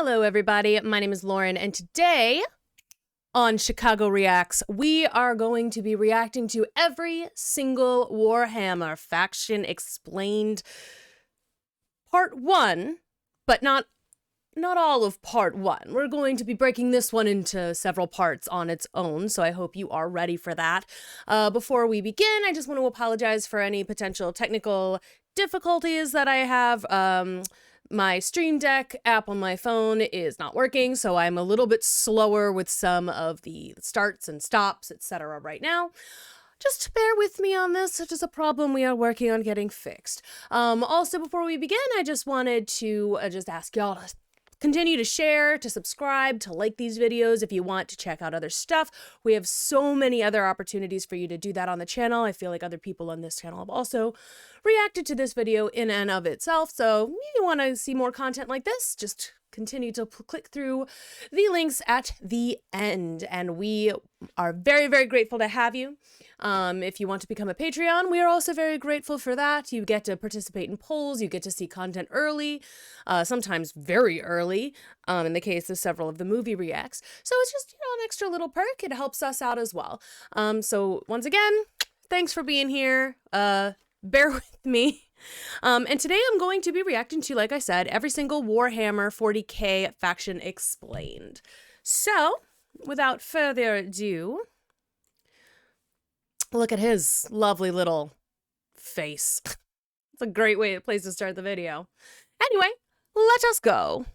Hello, everybody. My name is Lauren, and today on Chicago Reacts, we are going to be reacting to every single Warhammer faction explained part 1, but not all of part 1. We're going to be breaking this one into several parts on its own, so I hope you are ready for that. Before we begin, I just want to apologize for any potential technical difficulties that I have. My Stream Deck app on my phone is not working, so I'm a little bit slower with some of the starts and stops, etc. right now. Just bear with me on this. It is a problem we are working on getting fixed. Also, before we begin, I just wanted to just ask y'all to continue to share, to subscribe, to like these videos if you want to check out other stuff. We have so many other opportunities for you to do that on the channel. I feel like other people on this channel have also reacted to this video in and of itself. So if you want to see more content like this, just continue to click through the links at the end. And we are very, very grateful to have you. If you want to become a Patreon, we are also very grateful for that. You get to participate in polls, you get to see content early, sometimes very early, in the case of several of the movie reacts. So it's just, an extra little perk. It helps us out as well. So once again, thanks for being here. Bear with me. And today I'm going to be reacting to, like I said, every single Warhammer 40k faction explained. So, without further ado, look at his lovely little face. It's a great place to start the video. Anyway, let us go.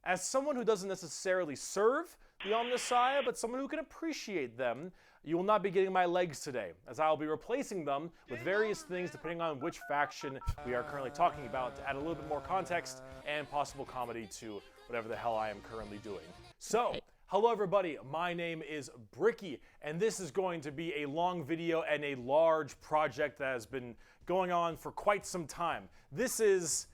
As someone who doesn't necessarily serve the Omnissiah, but someone who can appreciate them, you will not be getting my legs today, as I will be replacing them with various things depending on which faction we are currently talking about to add a little bit more context and possible comedy to whatever the hell I am currently doing. So, hello everybody, my name is Bricky, and this is going to be a long video and a large project that has been going on for quite some time. This is,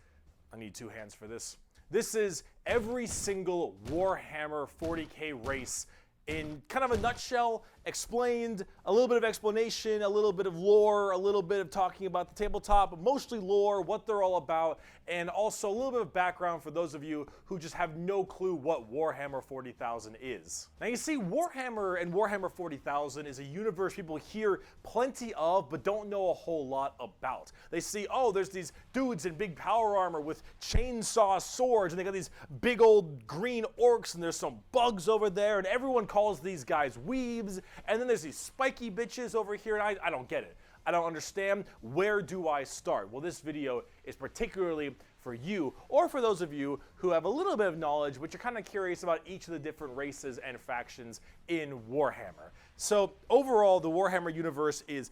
I need 2 hands for this. This is every single Warhammer 40k race in kind of a nutshell, explained, a little bit of explanation, a little bit of lore, a little bit of talking about the tabletop, mostly lore, what they're all about, and also a little bit of background for those of you who just have no clue what Warhammer 40,000 is. Now you see, Warhammer and Warhammer 40,000 is a universe people hear plenty of, but don't know a whole lot about. They see, oh, there's these dudes in big power armor with chainsaw swords, and they got these big old green orcs, and there's some bugs over there, and everyone calls these guys weebs. And then there's these spiky bitches over here, and I don't get it. I don't understand. Where do I start? Well, this video is particularly for you, or for those of you who have a little bit of knowledge, but you're kind of curious about each of the different races and factions in Warhammer. So overall, the Warhammer universe is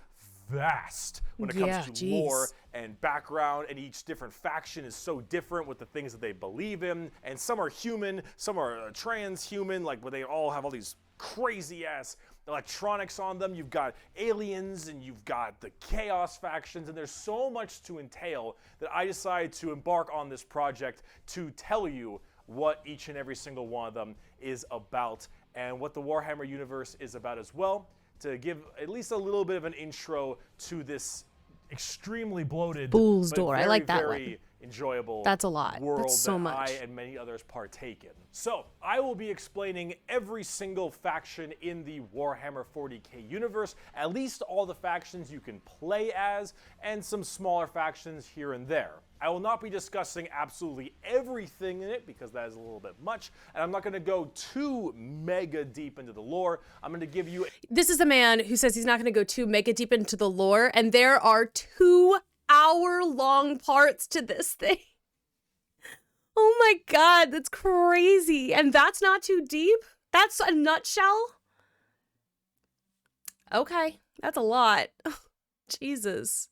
vast when it comes to lore and background, and each different faction is so different with the things that they believe in, and some are human, some are transhuman, like where they all have all these crazy ass electronics on them. You've got aliens and you've got the chaos factions, and there's so much to entail that I decided to embark on this project to tell you what each and every single one of them is about, and what the Warhammer universe is about as well, to give at least a little bit of an intro to this extremely bloated Fool's but door. very, I like that very one. Enjoyable That's a lot. world That's so that much. I and many others partake in. So I will be explaining every single faction in the Warhammer 40k universe, at least all the factions you can play as, and some smaller factions here and there. I will not be discussing absolutely everything in it because that is a little bit much, and I'm not going to go too mega deep into the lore. I'm going to give you... This is a man who says he's not going to go too mega deep into the lore, and there are 2-hour-long parts to this thing. Oh my god, that's crazy. And that's not too deep? That's a nutshell? Okay, that's a lot. Jesus.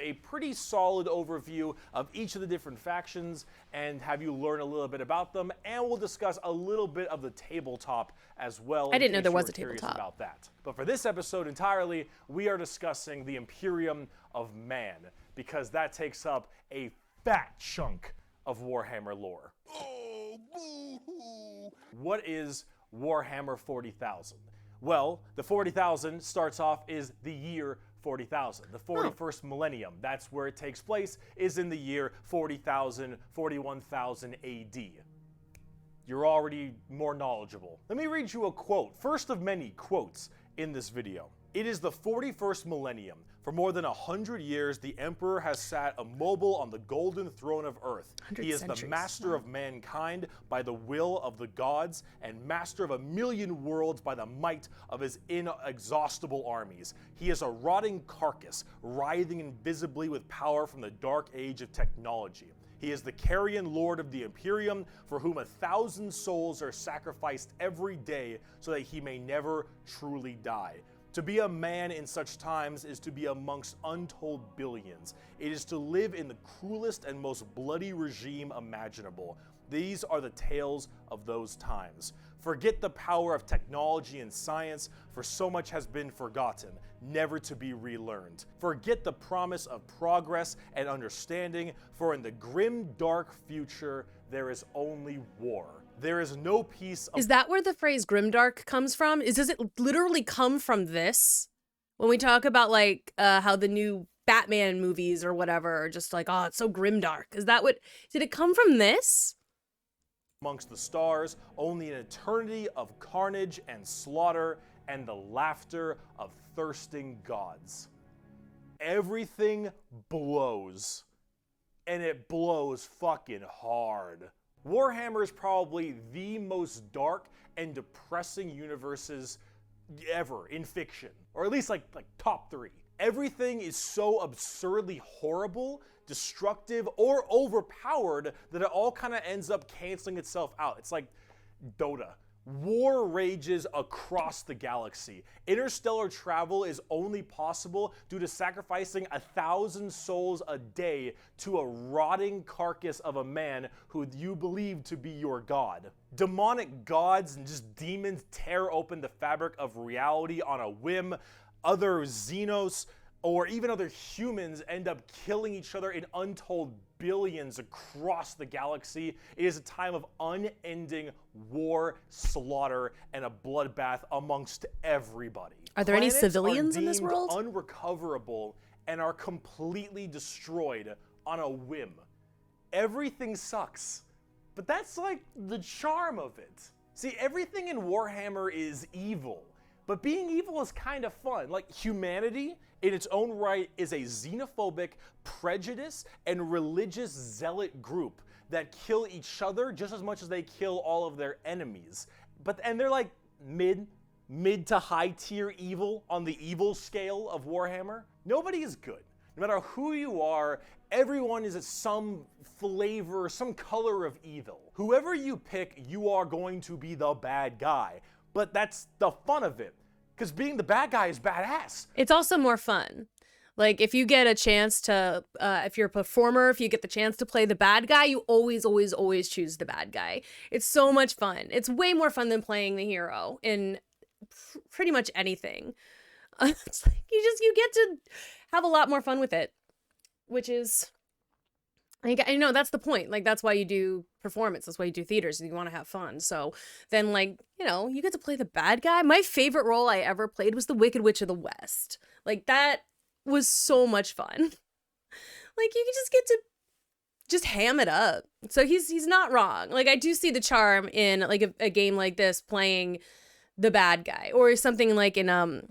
A pretty solid overview of each of the different factions and have you learn a little bit about them, and we'll discuss a little bit of the tabletop as well. I didn't know there was a tabletop about that. But for this episode entirely, we are discussing the Imperium of Man, because that takes up a fat chunk of Warhammer lore. Oh, boo-hoo. What is Warhammer 40,000? Well, the 40,000 starts off is the year 40,000, the 41st millennium. That's where it takes place, is in the year 40,000, 41,000 AD. you're already more knowledgeable. Let me read you a quote, first of many quotes in this video. It is the 41st millennium. For more than 100 years, the Emperor has sat immobile on the golden throne of Earth. He is the master of mankind by the will of the gods, and master of 1,000,000 worlds by the might of his inexhaustible armies. He is a rotting carcass, writhing invisibly with power from the dark age of technology. He is the carrion lord of the Imperium, for whom 1,000 souls are sacrificed every day so that he may never truly die. To be a man in such times is to be amongst untold billions. It is to live in the cruelest and most bloody regime imaginable. These are the tales of those times. Forget the power of technology and science, for so much has been forgotten, never to be relearned. Forget the promise of progress and understanding, for in the grim, dark future, there is only war. There is no peace. Is that where the phrase grimdark comes from? Does it literally come from this? When we talk about like how the new Batman movies or whatever are just like, oh, it's so grimdark. Is that what, did it come from this? Amongst the stars, only an eternity of carnage and slaughter and the laughter of thirsting gods. Everything blows, and it blows fucking hard. Warhammer is probably the most dark and depressing universes ever in fiction, or at least like top 3. Everything is so absurdly horrible, destructive, or overpowered that it all kind of ends up canceling itself out. It's like Dota. War rages across the galaxy. Interstellar travel is only possible due to sacrificing 1,000 souls a day to a rotting carcass of a man who you believe to be your god. Demonic gods and just demons tear open the fabric of reality on a whim. Other Xenos or even other humans end up killing each other in untold billions across the galaxy. It is a time of unending war, slaughter, and a bloodbath amongst everybody. Are there any civilians in this world? Unrecoverable and are completely destroyed on a whim. Everything sucks, but that's like the charm of it. See, everything in Warhammer is evil, but being evil is kind of fun. Like, humanity in its own right is a xenophobic, prejudice, and religious zealot group that kill each other just as much as they kill all of their enemies. And they're like mid to high tier evil on the evil scale of Warhammer. Nobody is good. No matter who you are, everyone is some flavor, some color of evil. Whoever you pick, you are going to be the bad guy. But that's the fun of it, because being the bad guy is badass. It's also more fun. Like, if you get a chance to, if you're a performer, if you get the chance to play the bad guy, you always choose the bad guy. It's so much fun. It's way more fun than playing the hero in pretty much anything. It's like you get to have a lot more fun with it, which is, I know that's the point. Like, that's why you do performance. That's why you do theaters. You want to have fun. So then, like, you get to play the bad guy. My favorite role I ever played was the Wicked Witch of the West. Like, that was so much fun. Like, you just get to just ham it up. So he's not wrong. Like, I do see the charm in like a game like this, playing the bad guy, or something like in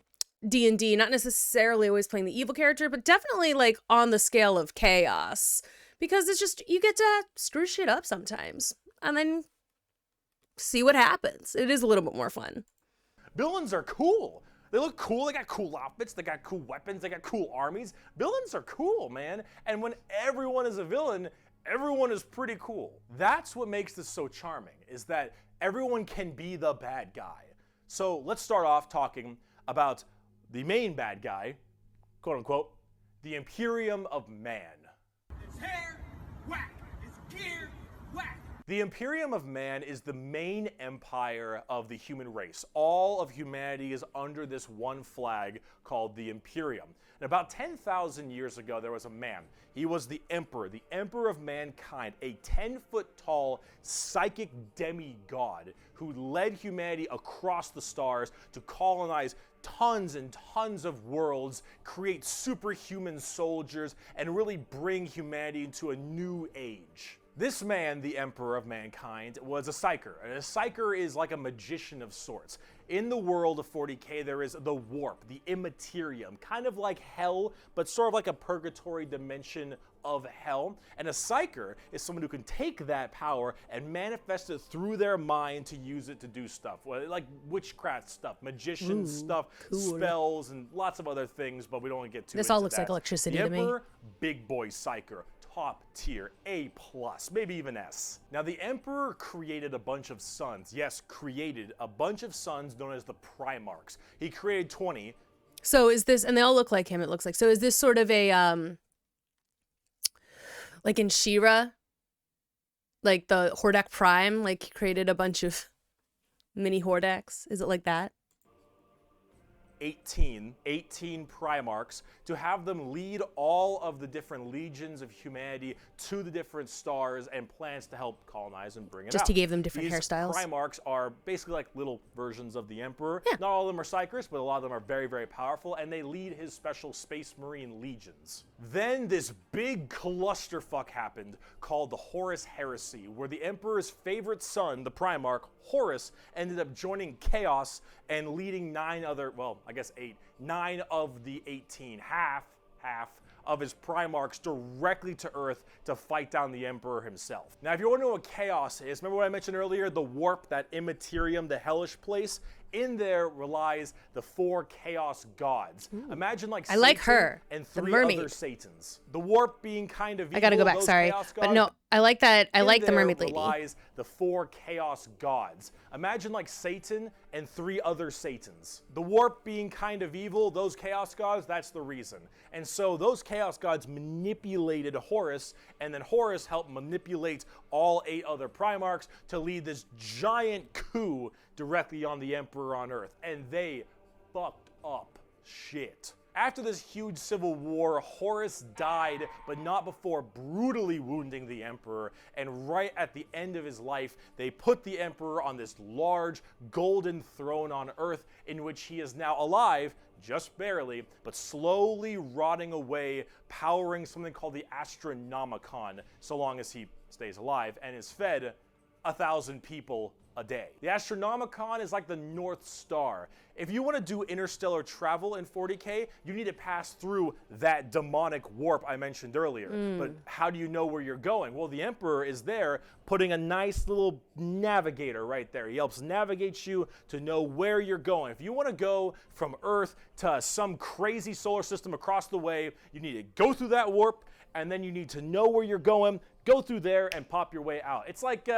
D&D, not necessarily always playing the evil character, but definitely like on the scale of chaos. Because it's just, you get to screw shit up sometimes and then see what happens. It is a little bit more fun. Villains are cool. They look cool. They got cool outfits. They got cool weapons. They got cool armies. Villains are cool, man. And when everyone is a villain, everyone is pretty cool. That's what makes this so charming, is that everyone can be the bad guy. So let's start off talking about the main bad guy, quote unquote, the Imperium of Man. Hair, whack. It's gear, whack. The Imperium of Man is the main empire of the human race. All of humanity is under this one flag called the Imperium. And about 10,000 years ago, there was a man. He was the emperor of mankind, a 10-foot-tall psychic demigod who led humanity across the stars to colonize tons and tons of worlds, create superhuman soldiers, and really bring humanity into a new age. This man, the Emperor of Mankind, was a psyker. And a psyker is like a magician of sorts. In the world of 40k, there is the warp, the immaterium, kind of like hell, but sort of like a purgatory dimension of hell. And a psyker is someone who can take that power and manifest it through their mind to use it to do stuff, like witchcraft stuff, magician stuff, spells, and lots of other things, but we don't want to get too into that. This all looks like electricity to me. The Emperor, big boy psyker. Top tier, A+, maybe even S. Now, the Emperor created a bunch of sons. Yes, created a bunch of sons known as the Primarchs. He created 20. So is this, and they all look like him, it looks like. So is this sort of a, like in She-Ra, like the Hordak Prime, like he created a bunch of mini Hordaks? Is it like that? 18 Primarchs, to have them lead all of the different legions of humanity to the different stars and planets to help colonize and bring it out. Just he gave them different These hairstyles? Primarchs are basically like little versions of the Emperor. Yeah. Not all of them are psychers, but a lot of them are very, very powerful, and they lead his special Space Marine legions. Then this big clusterfuck happened called the Horus Heresy, where the Emperor's favorite son, the Primarch, Horus, ended up joining Chaos and leading 9 of the 18, half of his Primarchs directly to Earth to fight down the Emperor himself. Now, if you want to know what Chaos is, remember what I mentioned earlier, the warp, that immaterium, the hellish place? In there relies the 4 Chaos gods. Ooh. Imagine like I like Satan her, and the 3 mermaid. other Satans. The warp being kind of evil. I gotta go back, those sorry. Chaos But gods, no, I like that. I like the mermaid lady. Relies the 4 Chaos gods. Imagine like Satan and 3 other Satans. The warp being kind of evil, those Chaos gods, that's the reason. And so those Chaos gods manipulated Horus, and then Horus helped manipulate all 8 other Primarchs to lead this giant coup directly on the Emperor on Earth. And they fucked up shit. After this huge civil war, Horus died, but not before brutally wounding the Emperor, and right at the end of his life, they put the Emperor on this large golden throne on Earth, in which he is now alive, just barely, but slowly rotting away, powering something called the Astronomicon, so long as he stays alive, and is fed 1,000 people a day. The Astronomicon is like the North Star. If you want to do interstellar travel in 40k, you need to pass through that demonic warp I mentioned earlier. But how do you know where you're going? Well, the Emperor is there putting a nice little navigator right there. He helps navigate you to know where you're going. If you want to go from Earth to some crazy solar system across the way, you need to go through that warp, and then you need to know where you're going, go through there, and pop your way out. It's like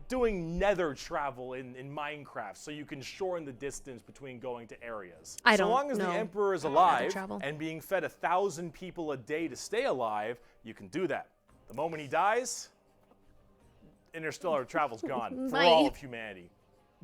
doing nether travel in Minecraft, so you can shorten the distance between going to areas. So long as the Emperor is alive and being fed 1,000 people a day to stay alive, you can do that. The moment he dies, interstellar travel's gone for all of humanity.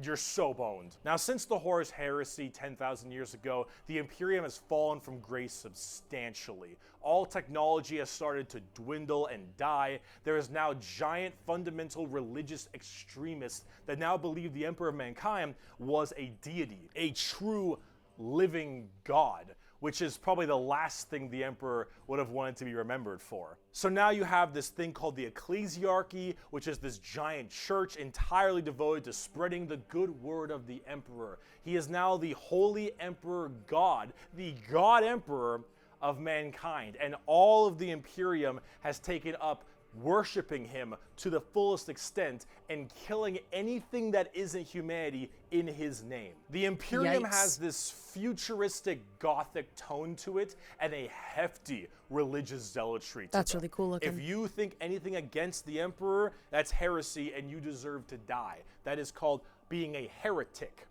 You're so boned. Now, since the Horus Heresy 10,000 years ago, the Imperium has fallen from grace substantially. All technology has started to dwindle and die. There is now giant fundamental religious extremists that now believe the Emperor of Mankind was a deity, a true living god, which is probably the last thing the Emperor would have wanted to be remembered for. So now you have this thing called the Ecclesiarchy, which is this giant church entirely devoted to spreading the good word of the Emperor. He is now the Holy Emperor God, the God Emperor of mankind, and all of the Imperium has taken up worshiping him to the fullest extent and killing anything that isn't humanity in his name. The Imperium has this futuristic gothic tone to it and a hefty religious zealotry to That's them. really cool looking. If you think anything against the Emperor, that's heresy and you deserve to die. That is called being a heretic.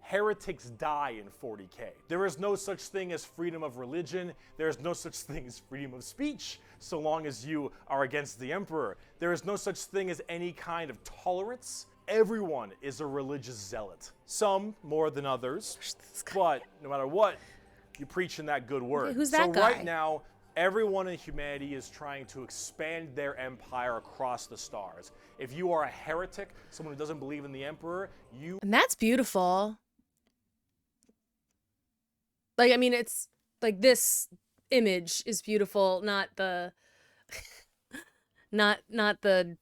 Heretics die in 40k. There is no such thing as freedom of religion. There is no such thing as freedom of speech, so long as you are against the Emperor. There is no such thing as any kind of tolerance. Everyone is a religious zealot. Some more than others, but no matter what, you preach in that good word. Okay, who's that guy? Right now, everyone in humanity is trying to expand their empire across the stars. If you are a heretic, someone who doesn't believe in the Emperor, you... And that's beautiful. Like, I mean, it's like this image is beautiful, not the Not the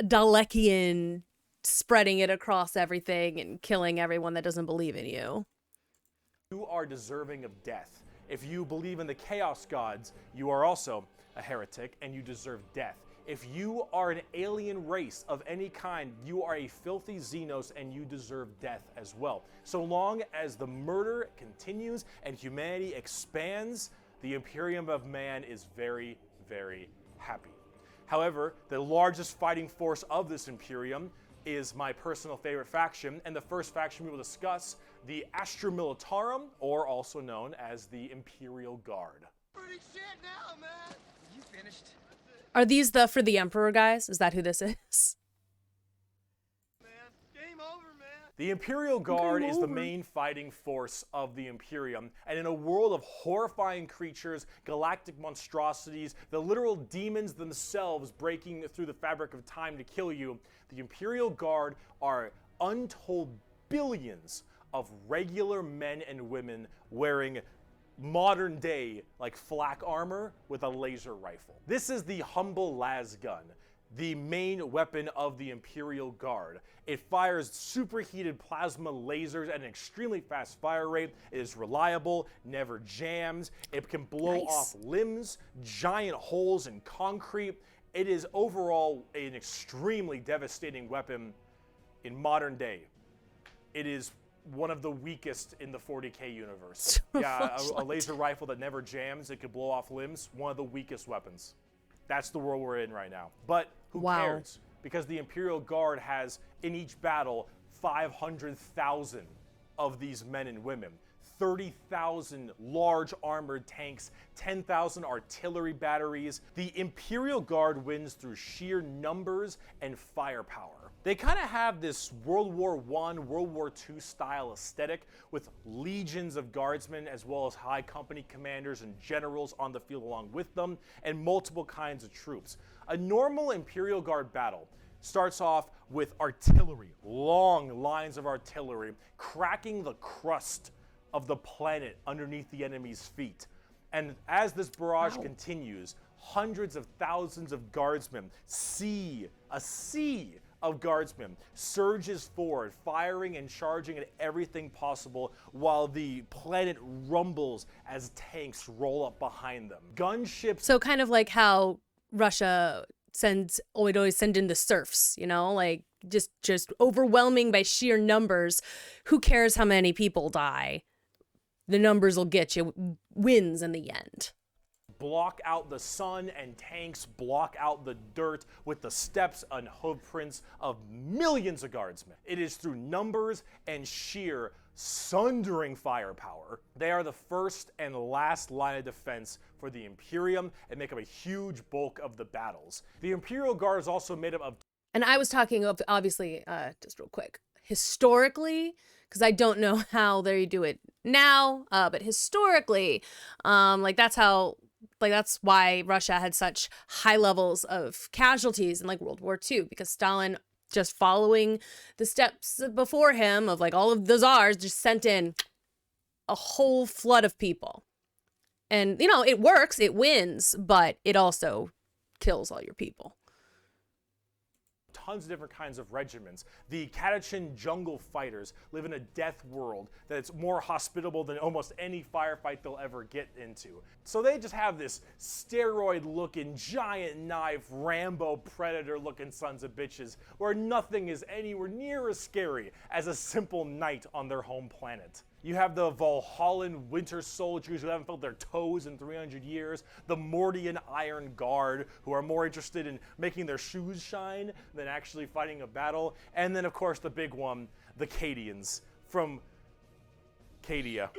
Dalekian spreading it across everything and killing everyone that doesn't believe in you. You are deserving of death. If you believe in the Chaos Gods, you are also a heretic and you deserve death. If you are an alien race of any kind, you are a filthy Xenos and you deserve death as well. So long as the murder continues and humanity expands, the Imperium of Man is very, very happy. However, the largest fighting force of this Imperium is my personal favorite faction, and the first faction we will discuss, the Astra Militarum, or also known as the Imperial Guard. Pretty shit now, man. You finished? Are these the For the Emperor guys? Is that who this is? Man, game over, man. The Imperial Guard is the main fighting force of the Imperium, and in a world of horrifying creatures, galactic monstrosities, the literal demons themselves breaking through the fabric of time to kill you, the Imperial Guard are untold billions of regular men and women wearing modern day like flak armor with a laser rifle. This is the humble las gun, the main weapon of the Imperial Guard. It fires superheated plasma lasers at an extremely fast fire rate. It is reliable, never jams. It can blow off limbs, giant holes in concrete. It is overall an extremely devastating weapon in modern day. It is one of the weakest in the 40k universe. Yeah, a laser rifle that never jams, it could blow off limbs, one of the weakest weapons. That's the world we're in right now. But who cares? Because the Imperial Guard has, in each battle, 500,000 of these men and women. 30,000 large armored tanks, 10,000 artillery batteries. The Imperial Guard wins through sheer numbers and firepower. They kind of have this World War I, World War II style aesthetic with legions of guardsmen as well as high company commanders and generals on the field along with them, and multiple kinds of troops. A normal Imperial Guard battle starts off with artillery, long lines of artillery, cracking the crust of the planet underneath the enemy's feet. And as this barrage continues, hundreds of thousands of guardsmen, a sea of guardsmen surges forward, firing and charging at everything possible while the planet rumbles as tanks roll up behind them. Gunships. So kind of like how Russia would always send in the serfs, you know, like just overwhelming by sheer numbers. Who cares how many people die? The numbers will get you, wins in the end. Block out the sun, and tanks block out the dirt with the steps and hoofprints of millions of guardsmen. It is through numbers and sheer sundering firepower. They are the first and last line of defense for the Imperium and make up a huge bulk of the battles. The Imperial Guard is also made up of... And I was talking of, obviously, just real quick, historically, because I don't know how they do it now, but historically, like that's why Russia had such high levels of casualties in like World War II, because Stalin, just following the steps before him of like all of the czars, just sent in a whole flood of people. And, you know, it works, it wins, but it also kills all your people. Tons of different kinds of regiments. The Catachin jungle fighters live in a death world that's more hospitable than almost any firefight they'll ever get into. So they just have this steroid-looking, giant knife, Rambo Predator-looking sons of bitches where nothing is anywhere near as scary as a simple night on their home planet. You have the Valhallan Winter Soldiers who haven't felt their toes in 300 years, the Mordian Iron Guard who are more interested in making their shoes shine than actually fighting a battle, and then of course the big one, the Cadians from Cadia.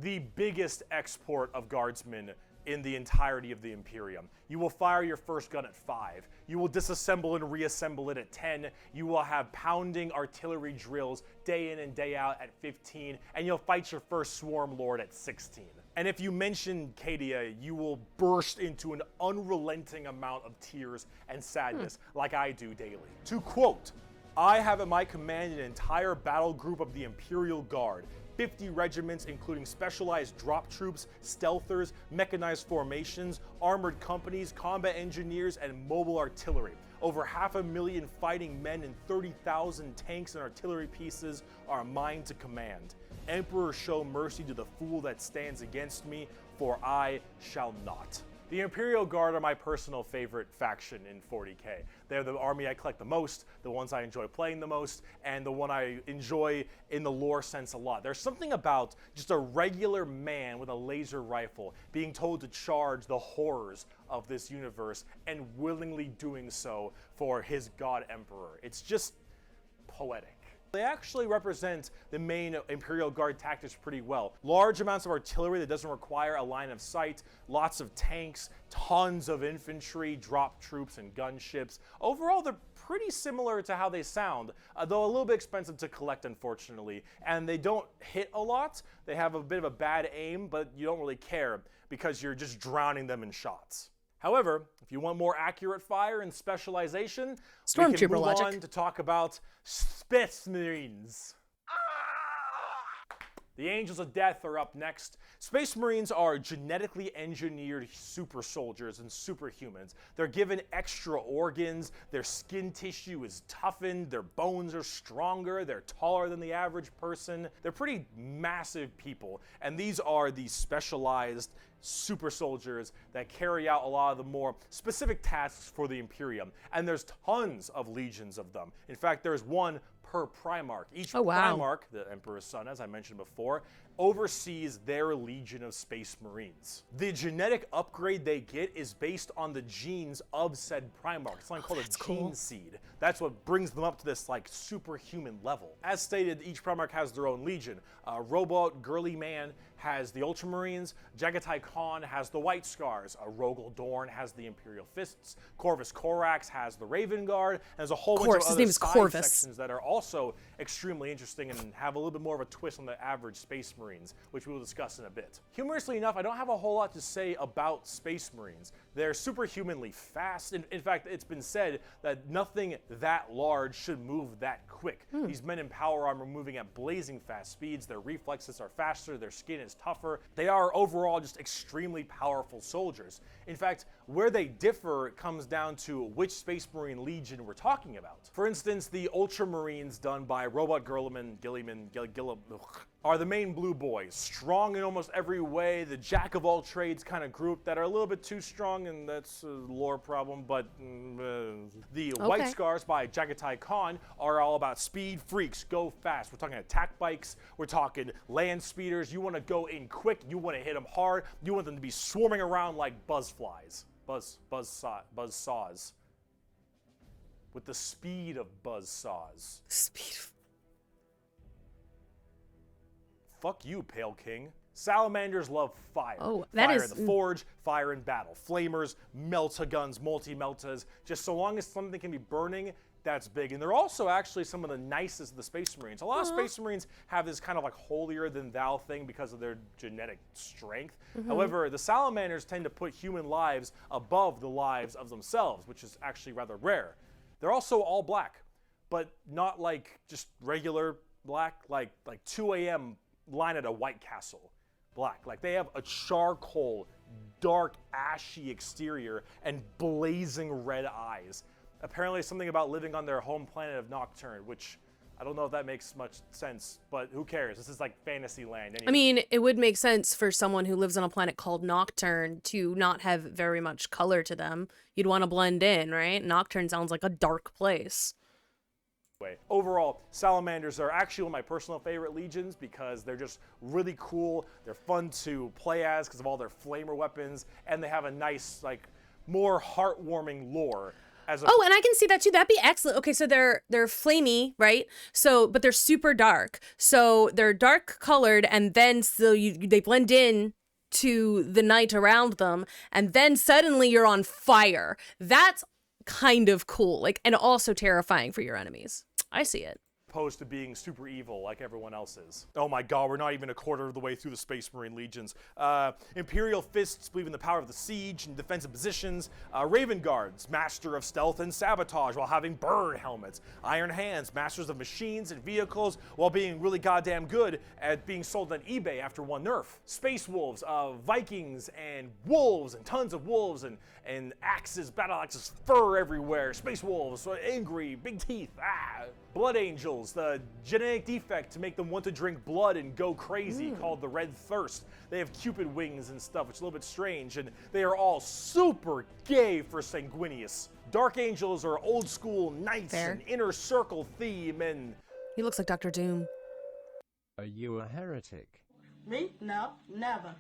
The biggest export of guardsmen in the entirety of the Imperium. You will fire your first gun at 5. You will disassemble and reassemble it at 10. You will have pounding artillery drills day in and day out at 15. And you'll fight your first swarm lord at 16. And if you mention Cadia, you will burst into an unrelenting amount of tears and sadness like I do daily. To quote, "I have at my command an entire battle group of the Imperial Guard, 50 regiments, including specialized drop troops, stealthers, mechanized formations, armored companies, combat engineers, and mobile artillery. Over 500,000 fighting men and 30,000 tanks and artillery pieces are mine to command. Emperor, show mercy to the fool that stands against me, for I shall not. The Imperial Guard are my personal favorite faction in 40k. They're the army I collect the most, the ones I enjoy playing the most, and the one I enjoy in the lore sense a lot. There's something about just a regular man with a laser rifle being told to charge the horrors of this universe and willingly doing so for his god emperor. It's just poetic. They actually represent the main Imperial Guard tactics pretty well. Large amounts of artillery that doesn't require a line of sight, lots of tanks, tons of infantry, drop troops, and gunships. Overall, they're pretty similar to how they sound, though a little bit expensive to collect, unfortunately. And they don't hit a lot. They have a bit of a bad aim, but you don't really care because you're just drowning them in shots. However, if you want more accurate fire and specialization, we can move on to talk about Space Marines. The Angels of Death are up next. Space Marines are genetically engineered super soldiers and superhumans. They're given extra organs, their skin tissue is toughened, their bones are stronger, they're taller than the average person. They're pretty massive people, and these are the specialized super soldiers that carry out a lot of the more specific tasks for the Imperium. And there's tons of legions of them. In fact, there's one per Primarch. Each Primarch, the Emperor's son, as I mentioned before, oversees their legion of Space Marines. The genetic upgrade they get is based on the genes of said Primarch. It's something called a gene seed. That's what brings them up to this like superhuman level. As stated, each Primarch has their own legion. Robot Girly Man has the Ultramarines, Jagatai Khan has the White Scars, Rogel Dorn has the Imperial Fists, Corvus Corax has the Raven Guard, and there's a whole bunch of other side sections that are also extremely interesting and have a little bit more of a twist on the average Space Marines, which we will discuss in a bit. Humorously enough, I don't have a whole lot to say about Space Marines. They're superhumanly fast. In fact, it's been said that nothing that large should move that quick. These men in power armor moving at blazing fast speeds, their reflexes are faster, their skin is tougher. They are overall just extremely powerful soldiers. In fact, where they differ comes down to which Space Marine Legion we're talking about. For instance, the Ultramarines done by Robot Gilliman are the main blue boys, strong in almost every way, the jack of all trades kind of group that are a little bit too strong, and that's a lore problem, but the White Scars by Jagatai Khan are all about speed freaks, go fast. We're talking attack bikes, we're talking land speeders. You want to go in quick, you want to hit them hard, you want them to be swarming around like buzzflies, buzzsaws, with the speed of buzzsaws. Fuck you, Pale King. Salamanders love fire. Fire in the forge, fire in battle. Flamers, melta-guns, multi-meltas. Just so long as something can be burning, that's big. And they're also actually some of the nicest of the Space Marines. A lot of Space Marines have this kind of like holier-than-thou thing because of their genetic strength. However, the Salamanders tend to put human lives above the lives of themselves, which is actually rather rare. They're also all black, but not like just regular black, like 2 a.m. line at a White Castle black. Like they have a charcoal, dark, ashy exterior and blazing red eyes. Apparently something about living on their home planet of Nocturne, which I don't know if that makes much sense, but who cares? This is like fantasy land anyway. I mean, it would make sense for someone who lives on a planet called Nocturne to not have very much color to them. You'd want to blend in, right? Nocturne sounds like a dark place. Overall, Salamanders are actually one of my personal favorite legions because they're just really cool. They're fun to play as because of all their flamer weapons, and they have a nice, like, more heartwarming lore. And I can see that too. That'd be excellent. Okay, so they're flamey, right? So, but they're super dark. So they're dark colored, and then they blend in to the night around them, and then suddenly you're on fire. That's kind of cool, like, and also terrifying for your enemies. I see it. opposed to being super evil like everyone else is. Oh my god, we're not even a quarter of the way through the Space Marine Legions. Imperial Fists believe in the power of the siege and defensive positions. Raven Guards, master of stealth and sabotage while having bird helmets. Iron Hands, masters of machines and vehicles while being really goddamn good at being sold on eBay after one nerf. Space Wolves, Vikings and wolves and tons of wolves and axes, battle axes, fur everywhere. Space Wolves, angry, big teeth, Blood Angels, the genetic defect to make them want to drink blood and go crazy called the Red Thirst. They have Cupid wings and stuff, which is a little bit strange, and they are all super gay for Sanguinius. Dark Angels are old school knights and inner circle theme, and He looks like Dr. Doom. Are you a heretic? Me? No, never.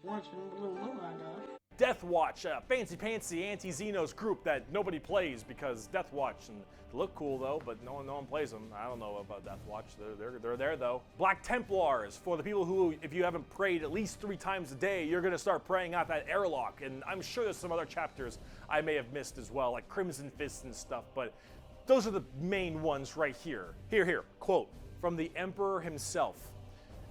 Once in a blue moon, I know. Death Watch, a fancy anti-Xenos group that nobody plays because Death Watch, and they look cool though, but no one plays them. I don't know about Death Watch. They're there though. Black Templars, for the people who, if you haven't prayed at least 3 times a day, you're gonna start praying out that airlock. And I'm sure there's some other chapters I may have missed as well, like Crimson Fists and stuff. But those are the main ones right here. Here, quote from the Emperor himself.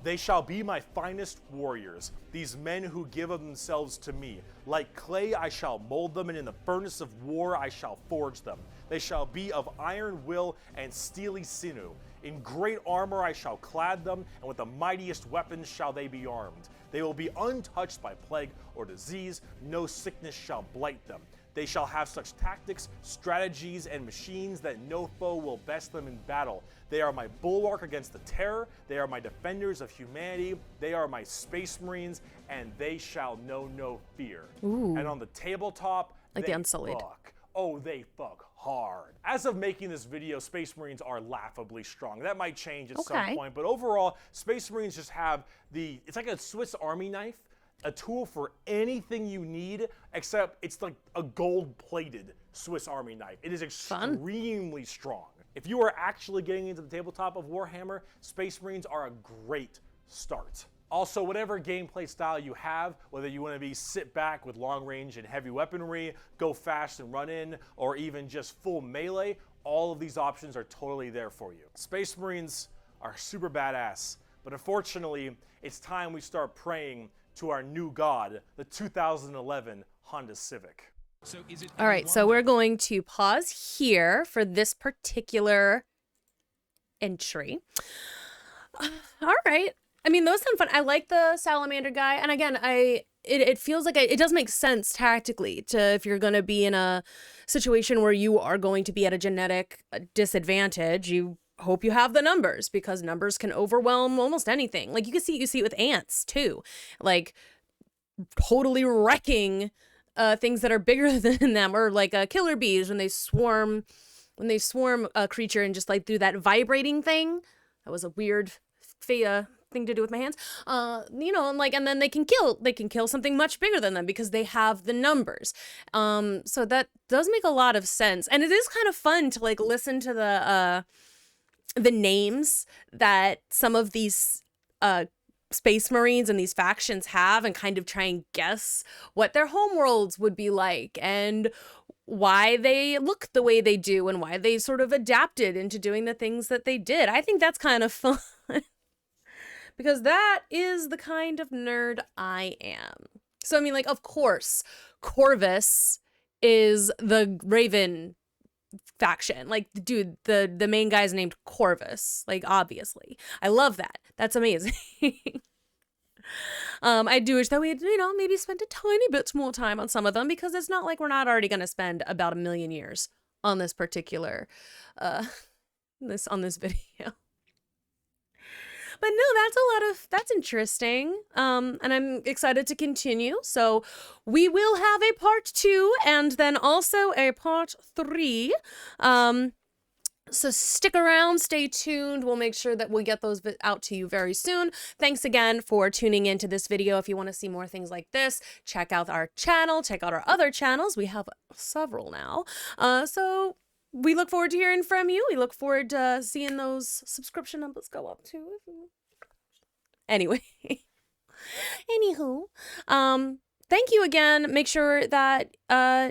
They shall be my finest warriors, these men who give of themselves to me. Like clay I shall mold them, and in the furnace of war I shall forge them. They shall be of iron will and steely sinew. In great armor I shall clad them, and with the mightiest weapons shall they be armed. They will be untouched by plague or disease, no sickness shall blight them. They shall have such tactics, strategies, and machines that no foe will best them in battle. They are my bulwark against the terror. They are my defenders of humanity. They are my Space Marines, and they shall know no fear. Ooh. And on the tabletop, Like they the Unsullied. fuck. Oh, they fuck hard. As of making this video, Space Marines are laughably strong. That might change at some point, but overall, Space Marines just have it's like a Swiss Army knife. A tool for anything you need, except it's like a gold-plated Swiss Army knife. It is extremely strong. If you are actually getting into the tabletop of Warhammer, Space Marines are a great start. Also, whatever gameplay style you have, whether you want to be sit back with long range and heavy weaponry, go fast and run in, or even just full melee, all of these options are totally there for you. Space Marines are super badass, but unfortunately, it's time we start praying to our new god, the 2011 Honda Civic. All right, so we're going to pause here for this particular entry. All right. I mean, those sound fun. I like the salamander guy. And again, it feels like it does make sense tactically to, if you're going to be in a situation where you are going to be at a genetic disadvantage, you hope you have the numbers, because numbers can overwhelm almost anything. Like you see it with ants too, like totally wrecking things that are bigger than them, or like killer bees when they swarm a creature and just like do that vibrating thing. That was a weird thing to do with my hands. And then they can kill something much bigger than them because they have the numbers. So that does make a lot of sense, and it is kind of fun to like listen to the names that some of these Space Marines and these factions have, and kind of try and guess what their homeworlds would be like and why they look the way they do and why they sort of adapted into doing the things that they did. I think that's kind of fun because that is the kind of nerd I am. So, I mean, like, of course, Corvus is the Raven faction. Like, dude, the main guy's named Corvus. Like, obviously. I love that. That's amazing. I do wish that we had, maybe spent a tiny bit more time on some of them, because it's not like we're not already going to spend about 1 million years on this particular, on this video. But no, that's interesting. And I'm excited to continue. So we will have a part 2 and then also a part 3. So stick around, stay tuned. We'll make sure that we get those out to you very soon. Thanks again for tuning into this video. If you want to see more things like this, check out our channel, check out our other channels. We have several now. So we look forward to hearing from you. We look forward to seeing those subscription numbers go up too. Anyway, anywho, thank you again. Make sure that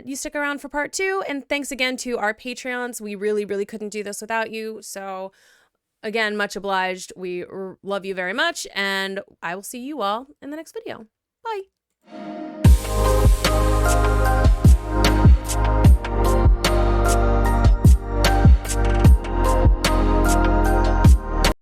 you stick around for part 2. And thanks again to our Patreons. We really, really couldn't do this without you. So Again, much obliged. We love you very much, and I will see you all in the next video. Bye.